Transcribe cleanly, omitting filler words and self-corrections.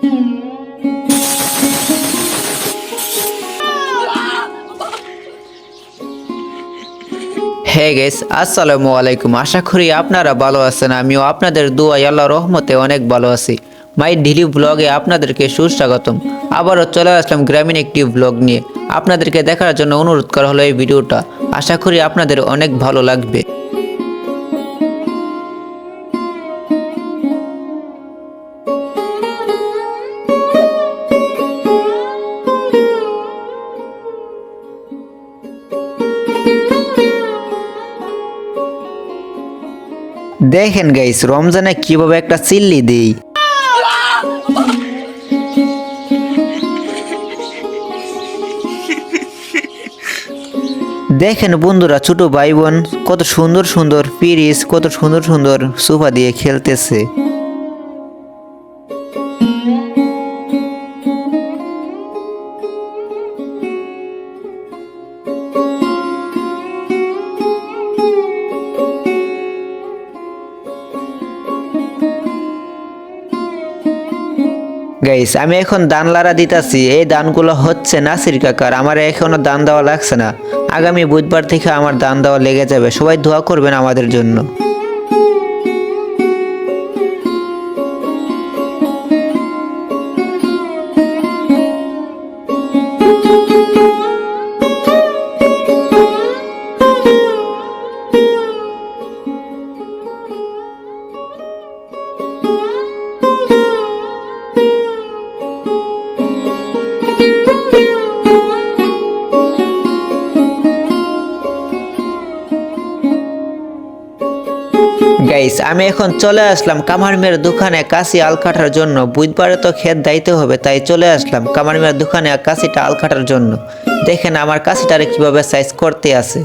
Hey guys, আসসালামু আলাইকুম। আশা করি আপনারা ভালো আছেন। আমিও আপনাদের দোয়ায় আল্লাহর রহমতে অনেক ভালো আছি। মাই ডেইলি ব্লগে আপনাদেরকে সুস্বাগতম। আবারও চলে আসলাম গ্রামীণ একটি ব্লগ নিয়ে। আপনাদেরকে দেখার জন্য অনুরোধ করা হলো এই ভিডিওটা। আশা করি আপনাদের অনেক ভালো লাগবে। দেখেন গাইস, রমজানে কিভাবে একটা চিল্লি দেই। দেখেন বন্ধুরা, ছোট ভাই বোন কত সুন্দর সুন্দর পিরিস, কত সুন্দর সুন্দর সোফা দিয়ে খেলতেছে। গাইস, আমি এখন দান লারা দিতাছি। এই দানগুলো হচ্ছে নাসির কাকার। আমার এখনো দান দেওয়া লাগছে না। আগামী বুধবার থেকে আমার দান দেওয়া লেগে যাবে। সবাই দোয়া করবেন আমাদের জন্য। গাইস, আমি এখন চলে আসলাম কামার মিয়ার দোকানে কাশি আল কাটার জন্য। বুধবারে তো ক্ষেত দাইতে হবে, তাই চলে আসলাম কামার মিয়ার দোকানে কাশিটা আল কাটার জন্য। দেখেন আমার কাশিটারে কিভাবে সাইজ করতে আছে।